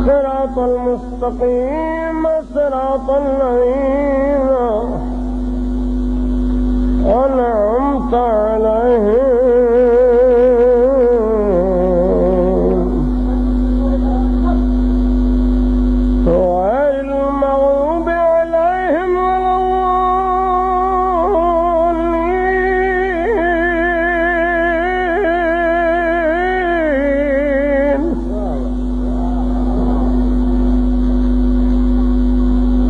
صراط المستقيم صراط الذين أنعمت عليهم غير المغضوب عليهم ولا الضالين.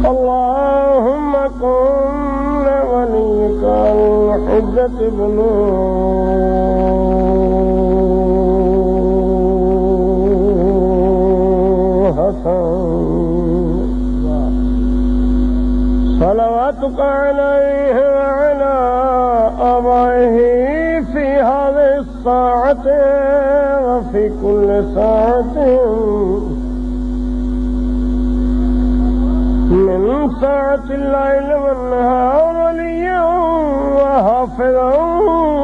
اللهم كن لوليك الحجة بن صلواتك عليه وعلى آبائه في هذه الساعة وفي كل ساعة من ساعة الليل والنهار وليا وحافظا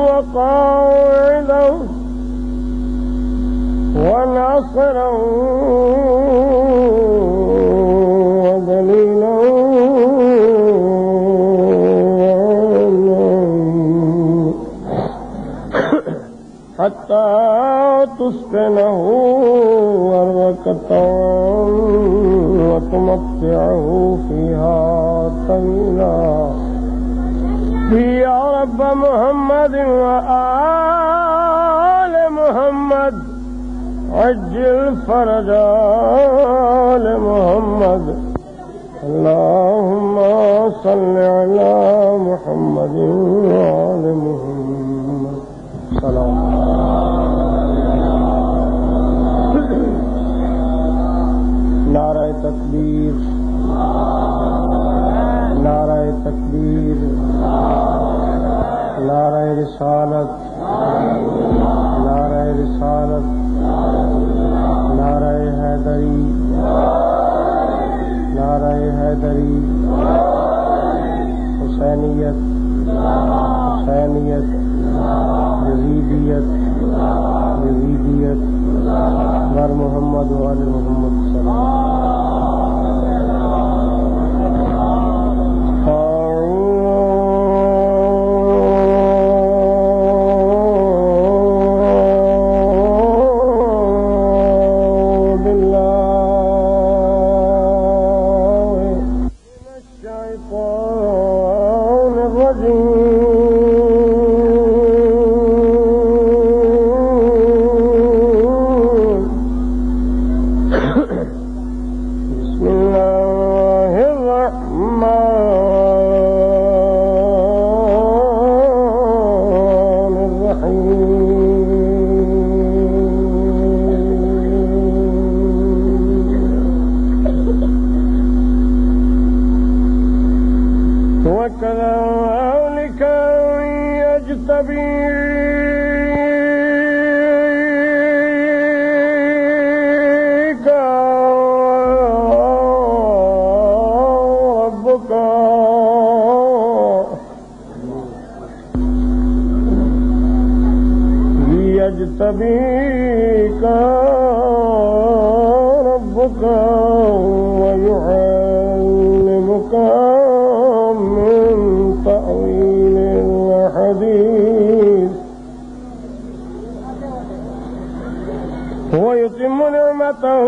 وقائدا وناصرا ودليلا حتى تسكنه أرضك طوعا وتمتعه فيها طويلا. يا رب محمد وآل محمد عجل فرج آل محمد. اللهم صل على محمد وآل محمد. سلام. नारे तकबीर, नारे तकबीर, नारे रिसालत, नारे रिसालत, नारे हैदरी, नारे हैदरी, हुसैनियत, हुसैनियत, यजीदियत, यजीदियत, वर मोहम्मद व आले मोहम्मद सल्लल्लाहु وكذلك يجتبيك ربك ليجتبيك ربك ويعلمك من تأويل الحديث ويتم نعمته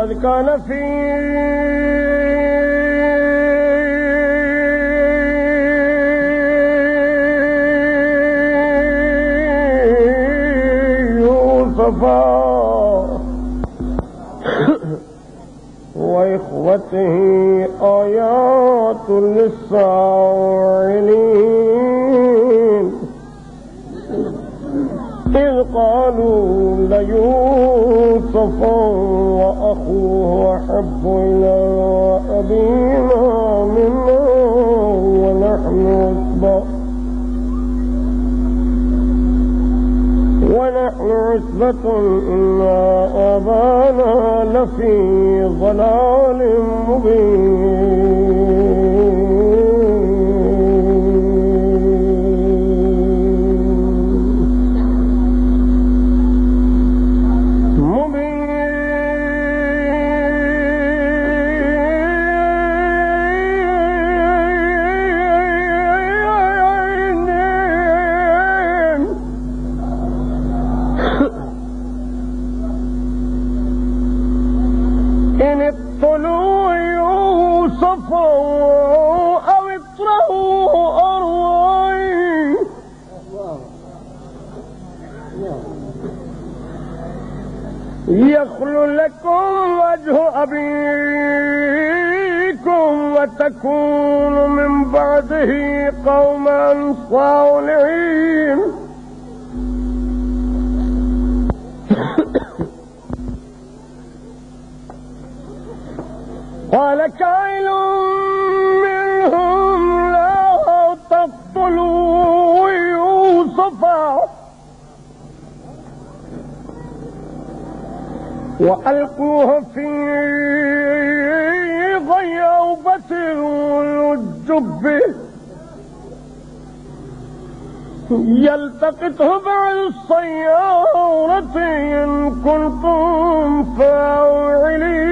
لقد كان في يوسف وإخوته آيات للسائلين إذ قالوا ليوسف وأخوه أحب إلى أبينا منا ونحن عصبة إن أبانا لفي ضلال إن اقتلوا يوسف أو اطرحوه أرضا يخل لكم وجه أبيكم وتكونوا من بعده قوما صالحين قال قائل منهم لا تقتلوا يوسف وألقوه في غيابة الجب يلتقطه بعد السيارة إن كنتم فاعلين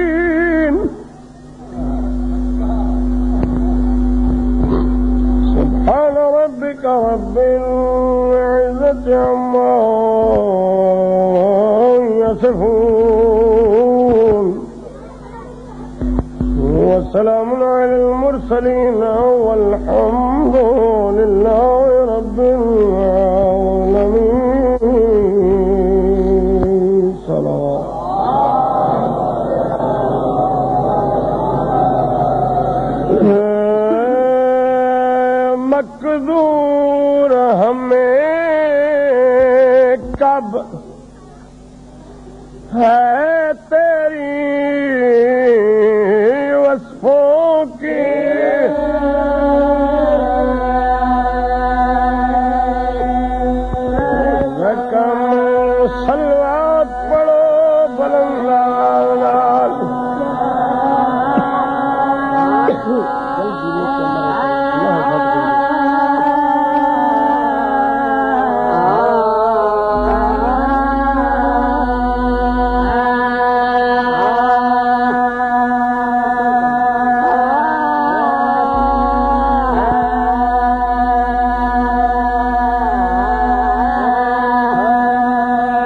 سبحان ربك رب العزة عما يصفون وسلام على المرسلين والحمد لله رب العالمين.